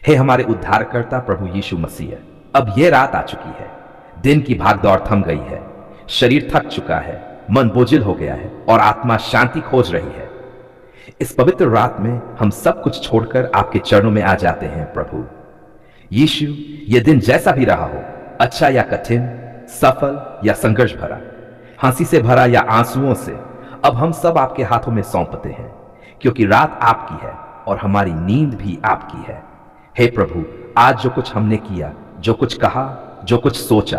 हे हमारे उद्धारकर्ता प्रभु यीशु मसीह, अब यह रात आ चुकी है। दिन की भागदौड़ थम गई है, शरीर थक चुका है, मन बोझिल हो गया है और आत्मा शांति खोज रही है। इस पवित्र रात में हम सब कुछ छोड़कर आपके चरणों में आ जाते हैं प्रभु यीशु। यह दिन जैसा भी रहा हो, अच्छा या कठिन, सफल या संघर्ष भरा, हंसी से भरा या आंसुओं से, अब हम सब आपके हाथों में सौंपते हैं, क्योंकि रात आपकी है और हमारी नींद भी आपकी है। हे प्रभु, आज जो कुछ हमने किया, जो कुछ कहा, जो कुछ सोचा,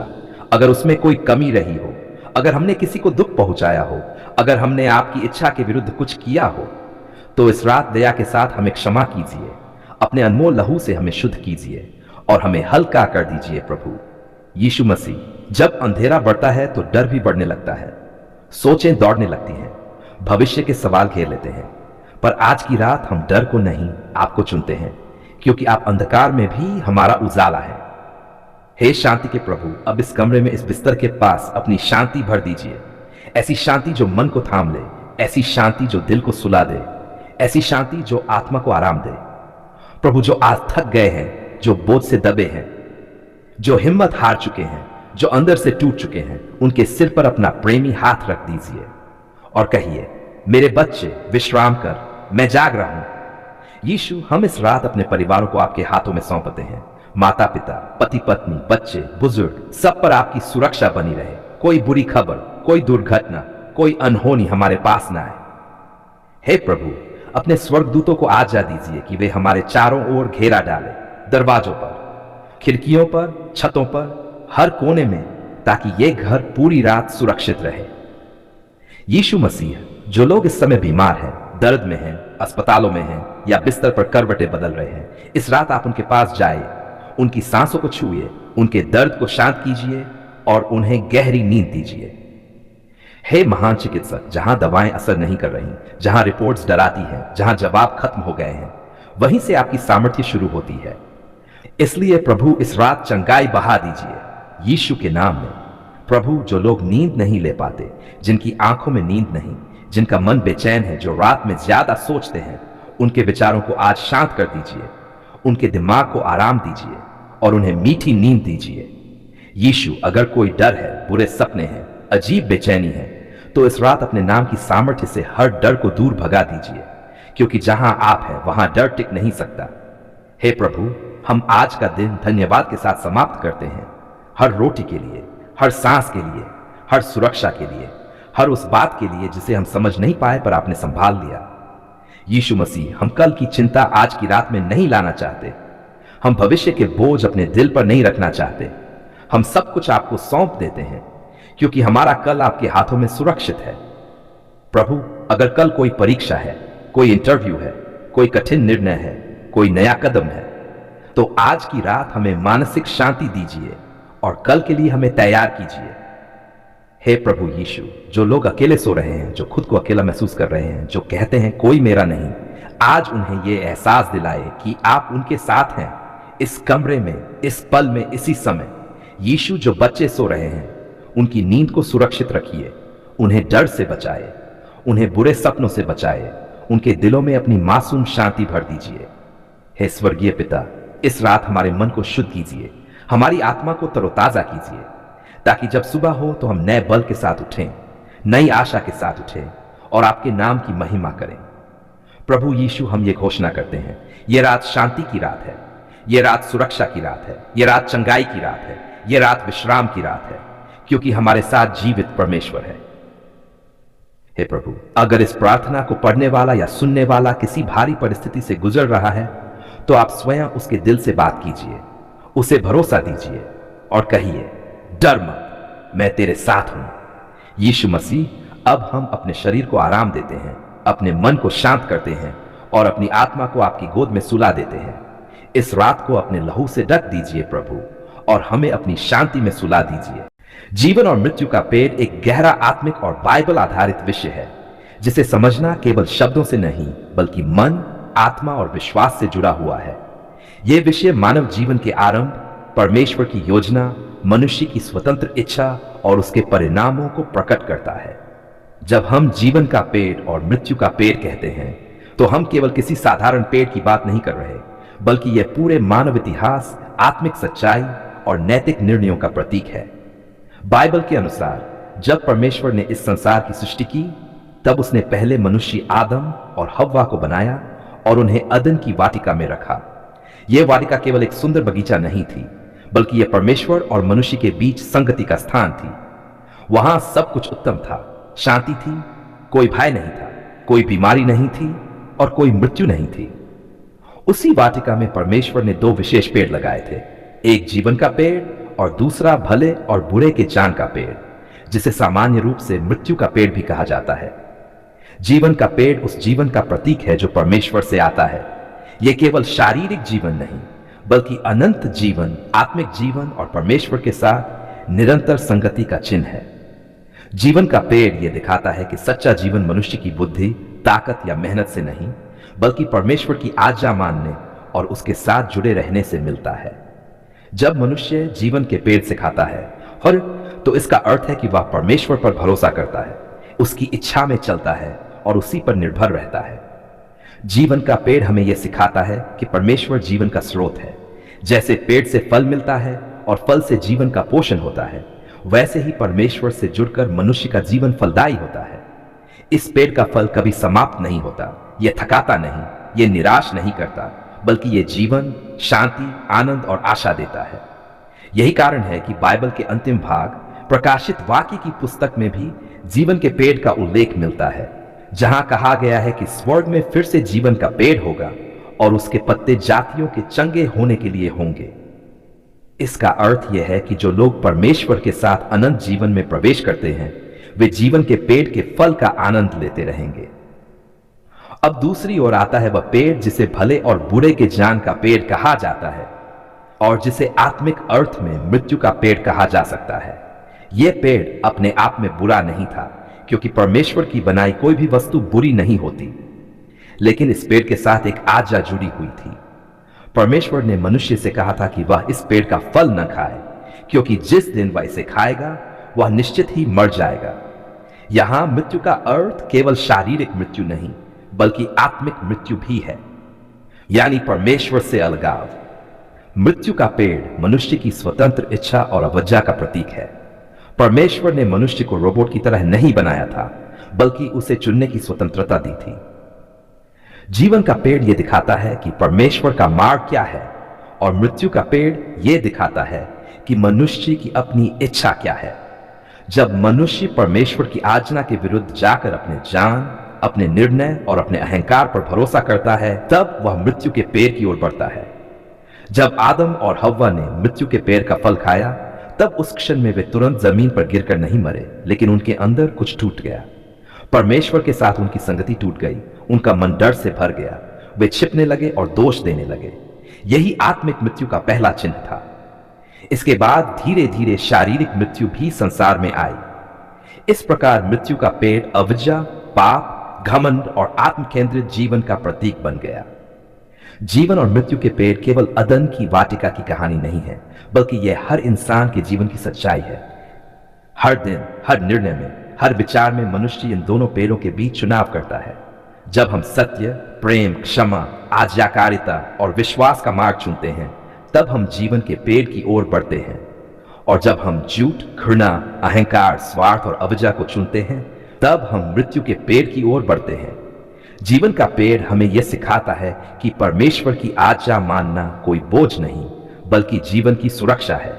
अगर उसमें कोई कमी रही हो, अगर हमने किसी को दुख पहुंचाया हो, अगर हमने आपकी इच्छा के विरुद्ध कुछ किया हो, तो इस रात दया के साथ हमें क्षमा कीजिए, अपने अनमोल लहू से हमें शुद्ध कीजिए और हमें हल्का कर दीजिए प्रभु यीशु मसीह। जब अंधेरा बढ़ता है तो डर भी बढ़ने लगता है, सोचें दौड़ने लगती हैं, भविष्य के सवाल घेर लेते हैं। पर आज की रात हम डर को नहीं, आपको चुनते हैं, क्योंकि आप अंधकार में भी हमारा उजाला है। हे शांति के प्रभु, अब इस कमरे में, इस बिस्तर के पास अपनी शांति भर दीजिए। ऐसी शांति जो मन को थाम ले, ऐसी शांति जो दिल को सुला दे, ऐसी शांति जो आत्मा को आराम दे। प्रभु, जो आज थक गए हैं, जो बोझ से दबे हैं, जो हिम्मत हार चुके हैं, जो अंदर से टूट चुके हैं, उनके सिर पर अपना प्रेमी हाथ रख दीजिए और कहिए, मेरे बच्चे विश्राम कर, मैं जाग रहा हूं। यीशु, हम इस रात अपने परिवारों को आपके हाथों में सौंपते हैं। माता पिता, पति पत्नी, बच्चे, बुजुर्ग, सब पर आपकी सुरक्षा बनी रहे। कोई बुरी खबर, कोई दुर्घटना, कोई अनहोनी हमारे पास ना आए। हे प्रभु, अपने स्वर्गदूतों को आज्ञा दीजिए कि वे हमारे चारों ओर घेरा डालें, दरवाजों पर, खिड़कियों पर, छतों पर, हर कोने में, ताकि ये घर पूरी रात सुरक्षित रहे। यीशु मसीह, जो लोग इस समय बीमार हैं, दर्द में हैं, अस्पतालों में हैं या बिस्तर पर करवटें बदल रहे हैं, इस रात आप उनके पास जाइए, उनकी सांसों को छुइए, उनके दर्द को शांत कीजिए और उन्हें गहरी नींद दीजिए। हे महान चिकित्सक, जहां दवाएं असर नहीं कर रही, जहां रिपोर्ट्स डराती हैं, जहां जवाब खत्म हो गए हैं, वहीं से आपकी सामर्थ्य शुरू होती है। इसलिए प्रभु, इस रात चंगाई बहा दीजिए यीशु के नाम में। प्रभु, जो लोग नींद नहीं ले पाते, जिनकी आंखों में नींद नहीं, जिनका मन बेचैन है, जो रात में ज्यादा सोचते हैं, उनके विचारों को आज शांत कर दीजिए, उनके दिमाग को आराम दीजिए और उन्हें मीठी नींद दीजिए। यीशु, अगर कोई डर है, बुरे सपने हैं, अजीब बेचैनी है, तो इस रात अपने नाम की सामर्थ्य से हर डर को दूर भगा दीजिए, क्योंकि जहां आप हैं वहां डर टिक नहीं सकता। हे प्रभु, हम आज का दिन धन्यवाद के साथ समाप्त करते हैं, हर रोटी के लिए, हर सांस के लिए, हर सुरक्षा के लिए, हर उस बात के लिए जिसे हम समझ नहीं पाए पर आपने संभाल लिया। यीशु मसीह, हम कल की चिंता आज की रात में नहीं लाना चाहते, हम भविष्य के बोझ अपने दिल पर नहीं रखना चाहते। हम सब कुछ आपको सौंप देते हैं, क्योंकि हमारा कल आपके हाथों में सुरक्षित है। प्रभु, अगर कल कोई परीक्षा है, कोई इंटरव्यू है, कोई कठिन निर्णय है, कोई नया कदम है, तो आज की रात हमें मानसिक शांति दीजिए और कल के लिए हमें तैयार कीजिए। हे प्रभु यीशु, जो लोग अकेले सो रहे हैं, जो खुद को अकेला महसूस कर रहे हैं, जो कहते हैं कोई मेरा नहीं, आज उन्हें यह एहसास दिलाए कि आप उनके साथ हैं, इस कमरे में, इस पल में, इसी समय। यीशु, जो बच्चे सो रहे हैं, उनकी नींद को सुरक्षित रखिए, उन्हें डर से बचाए, उन्हें बुरे सपनों से बचाए, उनके दिलों में अपनी मासूम शांति भर दीजिए। हे स्वर्गीय पिता, इस रात हमारे मन को शुद्ध कीजिए, हमारी आत्मा को तरोताजा कीजिए, ताकि जब सुबह हो तो हम नए बल के साथ उठें, नई आशा के साथ उठें और आपके नाम की महिमा करें। प्रभु यीशु, हम ये घोषणा करते हैं, ये रात शांति की रात है, ये रात सुरक्षा की रात है, ये रात चंगाई की रात है, ये रात विश्राम की रात है, क्योंकि हमारे साथ जीवित परमेश्वर है। हे प्रभु, अगर इस प्रार्थना को पढ़ने वाला या सुनने वाला किसी भारी परिस्थिति से गुजर रहा है, तो आप स्वयं उसके दिल से बात कीजिए, उसे भरोसा दीजिए और कहिए, डर मत, मैं तेरे साथ हूं। यीशु मसीह, अब हम अपने शरीर को आराम देते हैं, अपने मन को शांत करते हैं और अपनी आत्मा को आपकी गोद में सुला देते हैं। इस रात को अपने लहू से ढक दीजिए प्रभु और हमें अपनी शांति में सुला दीजिए। जीवन और मृत्यु का पेड़ एक गहरा आत्मिक और बाइबल आधारित विषय है, जिसे समझना केवल शब्दों से नहीं बल्कि मन, आत्मा और विश्वास से जुड़ा हुआ है। यह विषय मानव जीवन के आरंभ, परमेश्वर की योजना, मनुष्य की स्वतंत्र इच्छा और उसके परिणामों को प्रकट करता है। जब हम जीवन का पेड़ और मृत्यु का पेड़ कहते हैं, तो हम केवल किसी साधारण पेड़ की बात नहीं कर रहे, बल्कि यह पूरे मानव इतिहास, आत्मिक सच्चाई और नैतिक निर्णयों का प्रतीक है। बाइबल के अनुसार जब परमेश्वर ने इस संसार की सृष्टि की, तब उसने पहले मनुष्य आदम और हव्वा को बनाया और उन्हें अदन की वाटिका में रखा। यह वाटिका केवल एक सुंदर बगीचा नहीं थी, बल्कि यह परमेश्वर और मनुष्य के बीच संगति का स्थान थी। वहां सब कुछ उत्तम था, शांति थी, कोई भय नहीं था, कोई बीमारी नहीं थी और कोई मृत्यु नहीं थी। उसी वाटिका में परमेश्वर ने दो विशेष पेड़ लगाए थे, एक जीवन का पेड़ और दूसरा भले और बुरे के ज्ञान का पेड़, जिसे सामान्य रूप से मृत्यु का पेड़ भी कहा जाता है। जीवन का पेड़ उस जीवन का प्रतीक है जो परमेश्वर से आता है। यह केवल शारीरिक जीवन नहीं, बल्कि अनंत जीवन, आत्मिक जीवन और परमेश्वर के साथ निरंतर संगति का चिन्ह है। जीवन का पेड़ यह दिखाता है कि सच्चा जीवन मनुष्य की बुद्धि, ताकत या मेहनत से नहीं, बल्कि परमेश्वर की आज्ञा मानने और उसके साथ जुड़े रहने से मिलता है। जब मनुष्य जीवन के पेड़ से खाता है और तो इसका अर्थ है कि वह परमेश्वर पर भरोसा करता है, उसकी इच्छा में चलता है और उसी पर निर्भर रहता है। जीवन का पेड़ हमें यह सिखाता है कि परमेश्वर जीवन का स्रोत है। जैसे पेड़ से फल मिलता है और फल से जीवन का पोषण होता है, वैसे ही परमेश्वर से जुड़कर मनुष्य का जीवन फलदायी होता है। इस पेड़ का फल कभी समाप्त नहीं होता, यह थकाता नहीं, यह निराश नहीं करता, बल्कि यह जीवन, शांति, आनंद और आशा देता है। यही कारण है कि बाइबल के अंतिम भाग प्रकाशित वाक्य की पुस्तक में भी जीवन के पेड़ का उल्लेख मिलता है, जहां कहा गया है कि स्वर्ग में फिर से जीवन का पेड़ होगा और उसके पत्ते जातियों के चंगे होने के लिए होंगे। इसका अर्थ यह है कि जो लोग परमेश्वर के साथ अनंत जीवन में प्रवेश करते हैं, वे जीवन के पेड़ के फल का आनंद लेते रहेंगे। अब दूसरी ओर आता है वह पेड़ जिसे भले और बुरे के ज्ञान का पेड़ कहा जाता है और जिसे आत्मिक अर्थ में मृत्यु का पेड़ कहा जा सकता है। यह पेड़ अपने आप में बुरा नहीं था, क्योंकि परमेश्वर की बनाई कोई भी वस्तु बुरी नहीं होती, लेकिन इस पेड़ के साथ एक आज्ञा जुड़ी हुई थी। परमेश्वर ने मनुष्य से कहा था कि वह इस पेड़ का फल न खाए, क्योंकि जिस दिन वह इसे खाएगा वह निश्चित ही मर जाएगा। यहां मृत्यु का अर्थ केवल शारीरिक मृत्यु नहीं, बल्कि आत्मिक मृत्यु भी है, यानी परमेश्वर से अलगाव। मृत्यु का पेड़ मनुष्य की स्वतंत्र इच्छा और अवज्ञा का प्रतीक है। परमेश्वर ने मनुष्य को रोबोट की तरह नहीं बनाया था, बल्कि उसे चुनने की स्वतंत्रता दी थी। जीवन का पेड़ यह दिखाता है कि परमेश्वर का मार्ग क्या है, और मृत्यु का पेड़ यह दिखाता है कि मनुष्य की अपनी इच्छा क्या है। जब मनुष्य परमेश्वर की आज्ञा के विरुद्ध जाकर अपने जान, अपने निर्णय और अपने अहंकार पर भरोसा करता है, तब वह मृत्यु के पेड़ की ओर बढ़ता है। जब आदम और हव्वा ने मृत्यु के पेड़ का फल खाया, तब उस क्षण में वे तुरंत जमीन पर गिरकर नहीं मरे, लेकिन उनके अंदर कुछ टूट गया। परमेश्वर के साथ उनकी संगति टूट गई, उनका मन डर से भर गया, वे छिपने लगे और दोष देने लगे। यही आत्मिक मृत्यु का पहला चिन्ह था। इसके बाद धीरे धीरे शारीरिक मृत्यु भी संसार में आई। इस प्रकार मृत्यु का पेड़ अविद्या, पाप, घमंड और आत्म केंद्रित जीवन का प्रतीक बन गया। जीवन और मृत्यु के पेड़ केवल अदन की वाटिका की कहानी नहीं है, बल्कि यह हर इंसान के जीवन की सच्चाई है। हर दिन, हर निर्णय में, हर विचार में मनुष्य इन दोनों पेड़ों के बीच चुनाव करता है। जब हम सत्य, प्रेम, क्षमा, आज्ञाकारिता और विश्वास का मार्ग चुनते हैं, तब हम जीवन के पेड़ की ओर बढ़ते हैं। और जब हम झूठ, घृणा, अहंकार, स्वार्थ और अविद्या को चुनते हैं, तब हम मृत्यु के पेड़ की ओर बढ़ते हैं। जीवन का पेड़ हमें यह सिखाता है कि परमेश्वर की आज्ञा मानना कोई बोझ नहीं, बल्कि जीवन की सुरक्षा है।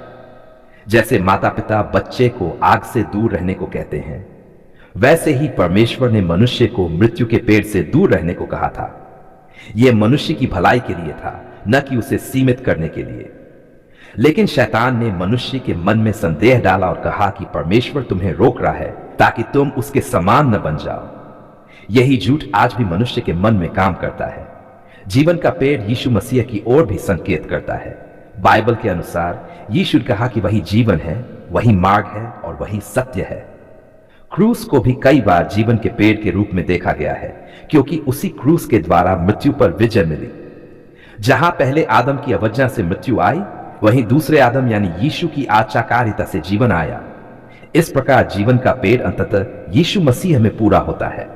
जैसे माता पिता बच्चे को आग से दूर रहने को कहते हैं, वैसे ही परमेश्वर ने मनुष्य को मृत्यु के पेड़ से दूर रहने को कहा था। यह मनुष्य की भलाई के लिए था, न कि उसे सीमित करने के लिए। लेकिन शैतान ने मनुष्य के मन में संदेह डाला और कहा कि परमेश्वर तुम्हें रोक रहा है ताकि तुम उसके समान न बन जाओ। यही झूठ आज भी मनुष्य के मन में काम करता है। जीवन का पेड़ यीशु मसीह की ओर भी संकेत करता है। बाइबल के अनुसार यीशु ने कहा कि वही जीवन है, वही मार्ग है और वही सत्य है। क्रूस को भी कई बार जीवन के पेड़ के रूप में देखा गया है, क्योंकि उसी क्रूस के द्वारा मृत्यु पर विजय मिली। जहां पहले आदम की अवज्ञा से मृत्यु आई, वहीं दूसरे आदम यानी यीशु की आज्ञाकारिता से जीवन आया। इस प्रकार जीवन का पेड़ अंततः यीशु मसीह में पूरा होता है।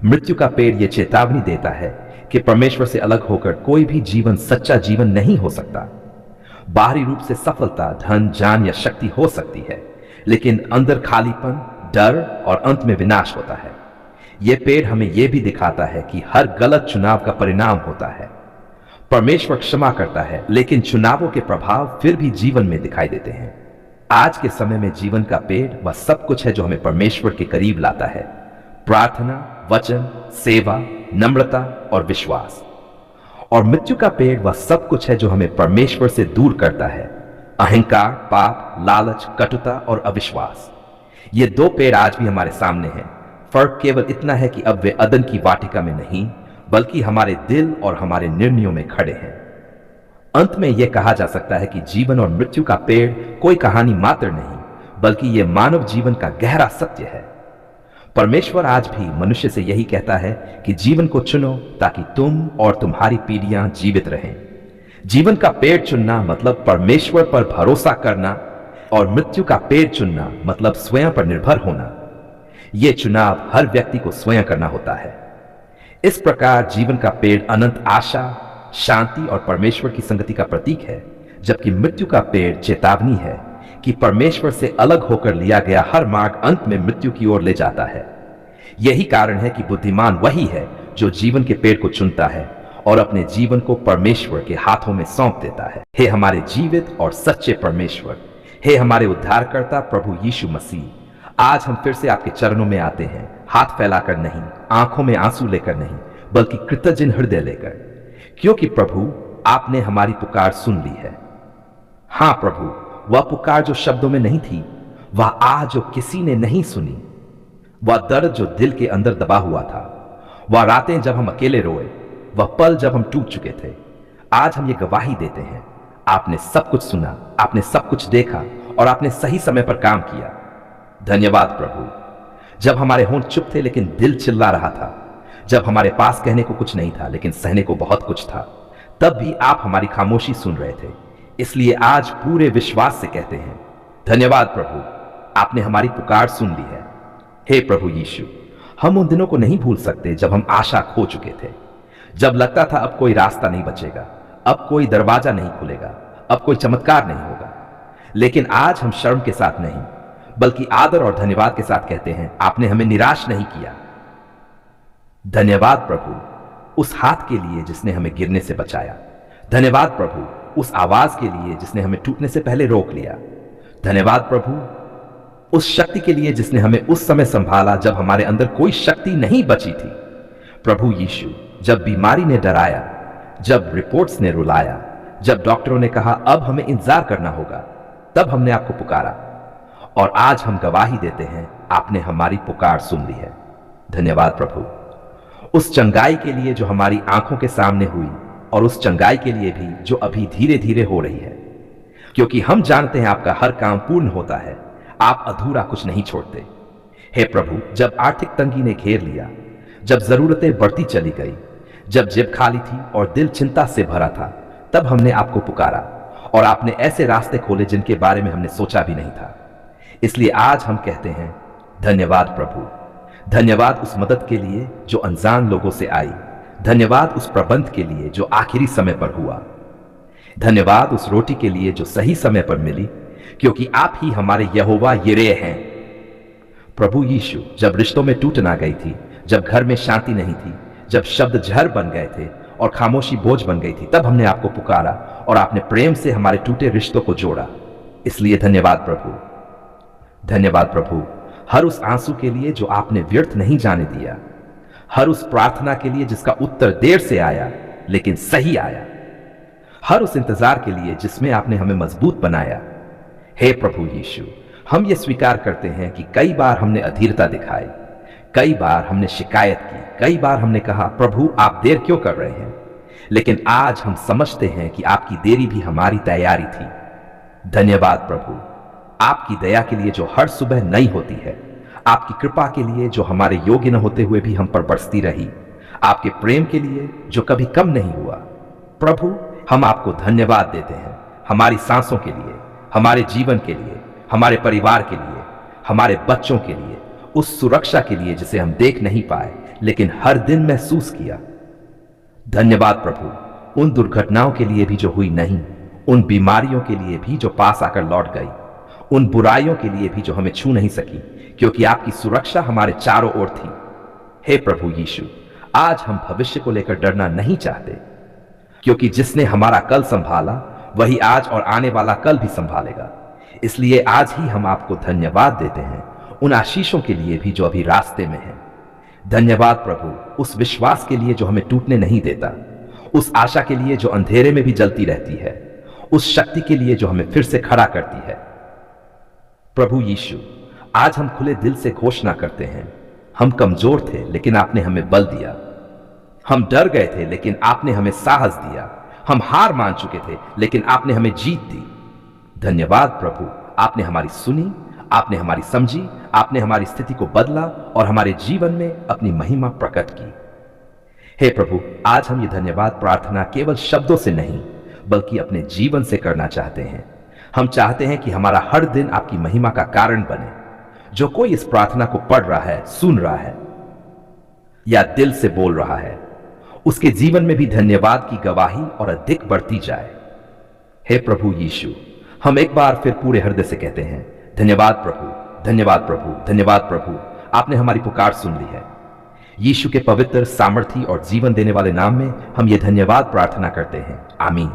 मृत्यु का पेड़ यह चेतावनी देता है कि परमेश्वर से अलग होकर कोई भी जीवन सच्चा जीवन नहीं हो सकता। बाहरी रूप से सफलता, धन, जान या शक्ति हो सकती है, लेकिन अंदर खालीपन, डर और अंत में विनाश होता है। यह पेड़ हमें यह भी दिखाता है कि हर गलत चुनाव का परिणाम होता है। परमेश्वर क्षमा करता है, लेकिन चुनावों के प्रभाव फिर भी जीवन में दिखाई देते हैं। आज के समय में जीवन का पेड़ वह सब कुछ है जो हमें परमेश्वर के करीब लाता है। प्रार्थना, वचन, सेवा, नम्रता और विश्वास। और मृत्यु का पेड़ वह सब कुछ है जो हमें परमेश्वर से दूर करता है। अहंकार, पाप, लालच, कटुता और अविश्वास। ये दो पेड़ आज भी हमारे सामने हैं। फर्क केवल इतना है कि अब वे अदन की वाटिका में नहीं, बल्कि हमारे दिल और हमारे निर्णयों में खड़े हैं। अंत में यह कहा जा सकता है कि जीवन और मृत्यु का पेड़ कोई कहानी मात्र नहीं, बल्कि यह मानव जीवन का गहरा सत्य है। परमेश्वर आज भी मनुष्य से यही कहता है कि जीवन को चुनो ताकि तुम और तुम्हारी पीढ़ियां जीवित रहें। जीवन का पेड़ चुनना मतलब परमेश्वर पर भरोसा करना, और मृत्यु का पेड़ चुनना मतलब स्वयं पर निर्भर होना। यह चुनाव हर व्यक्ति को स्वयं करना होता है। इस प्रकार जीवन का पेड़ अनंत आशा, शांति और परमेश्वर की संगति का प्रतीक है, जबकि मृत्यु का पेड़ चेतावनी है कि परमेश्वर से अलग होकर लिया गया हर मार्ग अंत में मृत्यु की ओर ले जाता है। यही कारण है कि बुद्धिमान वही है जो जीवन के पेड़ को चुनता है और अपने जीवन को परमेश्वर के हाथों में सौंप देता है। हे हमारे जीवित और सच्चे परमेश्वर, हे हमारे उद्धारकर्ता प्रभु यीशु मसीह, आज हम फिर से आपके चरणों में आते हैं, हाथ फैलाकर नहीं, आंखों में आंसू लेकर नहीं, बल्कि कृतज्ञ हृदय लेकर, क्योंकि प्रभु आपने हमारी पुकार सुन ली है। हां प्रभु, वह पुकार जो शब्दों में नहीं थी, वह आह जो किसी ने नहीं सुनी, वह दर्द जो दिल के अंदर दबा हुआ था, वह रातें जब हम अकेले रोए, वह पल जब हम टूट चुके थे। आज हम ये गवाही देते हैं, आपने सब कुछ सुना, आपने सब कुछ देखा और आपने सही समय पर काम किया। धन्यवाद प्रभु। जब हमारे होंठ चुप थे लेकिन दिल चिल्ला रहा था, जब हमारे पास कहने को कुछ नहीं था लेकिन सहने को बहुत कुछ था, तब भी आप हमारी खामोशी सुन रहे थे। इसलिए आज पूरे विश्वास से कहते हैं, धन्यवाद प्रभु, आपने हमारी पुकार सुन ली है। हे प्रभु यीशु, हम उन दिनों को नहीं भूल सकते जब हम आशा खो चुके थे, जब लगता था अब कोई रास्ता नहीं बचेगा, अब कोई दरवाजा नहीं खुलेगा, अब कोई चमत्कार नहीं होगा। लेकिन आज हम शर्म के साथ नहीं, बल्कि आदर और धन्यवाद के साथ कहते हैं, आपने हमें निराश नहीं किया। धन्यवाद प्रभु उस हाथ के लिए जिसने हमें गिरने से बचाया। धन्यवाद प्रभु उस आवाज के लिए जिसने हमें टूटने से पहले रोक लिया। धन्यवाद प्रभु उस शक्ति के लिए जिसने हमें उस समय संभाला जब हमारे अंदर कोई शक्ति नहीं बची थी। प्रभु यीशु, जब बीमारी ने डराया, जब रिपोर्ट्स ने रुलाया, जब डॉक्टरों ने कहा अब हमें इंतजार करना होगा, तब हमने आपको पुकारा और आज हम गवाही देते हैं, आपने हमारी पुकार सुन ली है। धन्यवाद प्रभु उस चंगाई के लिए जो हमारी आंखों के सामने हुई और उस चंगाई के लिए भी जो अभी धीरे धीरे हो रही है, क्योंकि हम जानते हैं आपका हर काम पूर्ण होता है, आप अधूरा कुछ नहीं छोड़ते। हे प्रभु, जब आर्थिक तंगी ने घेर लिया, जब जरूरतें बढ़ती चली गई, जब जेब खाली थी और दिल चिंता से भरा था, तब हमने आपको पुकारा और आपने ऐसे रास्ते खोले जिनके बारे में हमने सोचा भी नहीं था। इसलिए आज हम कहते हैं, धन्यवाद प्रभु। धन्यवाद उस मदद के लिए जो अनजान लोगों से आई। धन्यवाद उस प्रबंध के लिए जो आखिरी समय पर हुआ। धन्यवाद उस रोटी के लिए जो सही समय पर मिली, क्योंकि आप ही हमारे यहोवा यिरे हैं। प्रभु यीशु, जब रिश्तों में टूट ना गई थी, जब घर में शांति नहीं थी, जब शब्द जहर बन गए थे और खामोशी बोझ बन गई थी, तब हमने आपको पुकारा और आपने प्रेम से हमारे टूटे रिश्तों को जोड़ा। इसलिए धन्यवाद प्रभु। धन्यवाद प्रभु हर उस आंसू के लिए जो आपने व्यर्थ नहीं जाने दिया, हर उस प्रार्थना के लिए जिसका उत्तर देर से आया लेकिन सही आया, हर उस इंतजार के लिए जिसमें आपने हमें मजबूत बनाया। हे प्रभु यीशु, हम ये स्वीकार करते हैं कि कई बार हमने अधीरता दिखाई, कई बार हमने शिकायत की, कई बार हमने कहा प्रभु आप देर क्यों कर रहे हैं, लेकिन आज हम समझते हैं कि आपकी देरी भी हमारी तैयारी थी। धन्यवाद प्रभु आपकी दया के लिए जो हर सुबह नई होती है, आपकी कृपा के लिए जो हमारे योग्य न होते हुए भी हम पर बरसती रही, आपके प्रेम के लिए जो कभी कम नहीं हुआ। प्रभु हम आपको धन्यवाद देते हैं हमारी सांसों के लिए, हमारे जीवन के लिए, हमारे परिवार के लिए, हमारे बच्चों के लिए, उस सुरक्षा के लिए जिसे हम देख नहीं पाए लेकिन हर दिन महसूस किया। धन्यवाद प्रभु उन दुर्घटनाओं के लिए भी जो हुई नहीं, उन बीमारियों के लिए भी जो पास आकर लौट गई, उन बुराइयों के लिए भी जो हमें छू नहीं सकी, क्योंकि आपकी सुरक्षा हमारे चारों ओर थी। हे प्रभु यीशु, आज हम भविष्य को लेकर डरना नहीं चाहते, क्योंकि जिसने हमारा कल संभाला वही आज और आने वाला कल भी संभालेगा। इसलिए आज ही हम आपको धन्यवाद देते हैं उन आशीषों के लिए भी जो अभी रास्ते में है। धन्यवाद प्रभु उस विश्वास के लिए जो हमें टूटने नहीं देता, उस आशा के लिए जो अंधेरे में भी जलती रहती है, उस शक्ति के लिए जो हमें फिर से खड़ा करती है। प्रभु यीशु, आज हम खुले दिल से घोषणा करते हैं, हम कमजोर थे लेकिन आपने हमें बल दिया, हम डर गए थे लेकिन आपने हमें साहस दिया, हम हार मान चुके थे लेकिन आपने हमें जीत दी। धन्यवाद प्रभु, आपने हमारी सुनी, आपने हमारी समझी, आपने हमारी स्थिति को बदला और हमारे जीवन में अपनी महिमा प्रकट की। हे प्रभु, आज हम ये धन्यवाद प्रार्थना केवल शब्दों से नहीं बल्कि अपने जीवन से करना चाहते हैं। हम चाहते हैं कि हमारा हर दिन आपकी महिमा का कारण बने। जो कोई इस प्रार्थना को पढ़ रहा है, सुन रहा है या दिल से बोल रहा है, उसके जीवन में भी धन्यवाद की गवाही और अधिक बढ़ती जाए। हे प्रभु यीशु, हम एक बार फिर पूरे हृदय से कहते हैं, धन्यवाद प्रभु, धन्यवाद प्रभु, धन्यवाद प्रभु, आपने हमारी पुकार सुन ली है। यीशु के पवित्र, सामर्थी और जीवन देने वाले नाम में हम ये धन्यवाद प्रार्थना करते हैं। आमीन।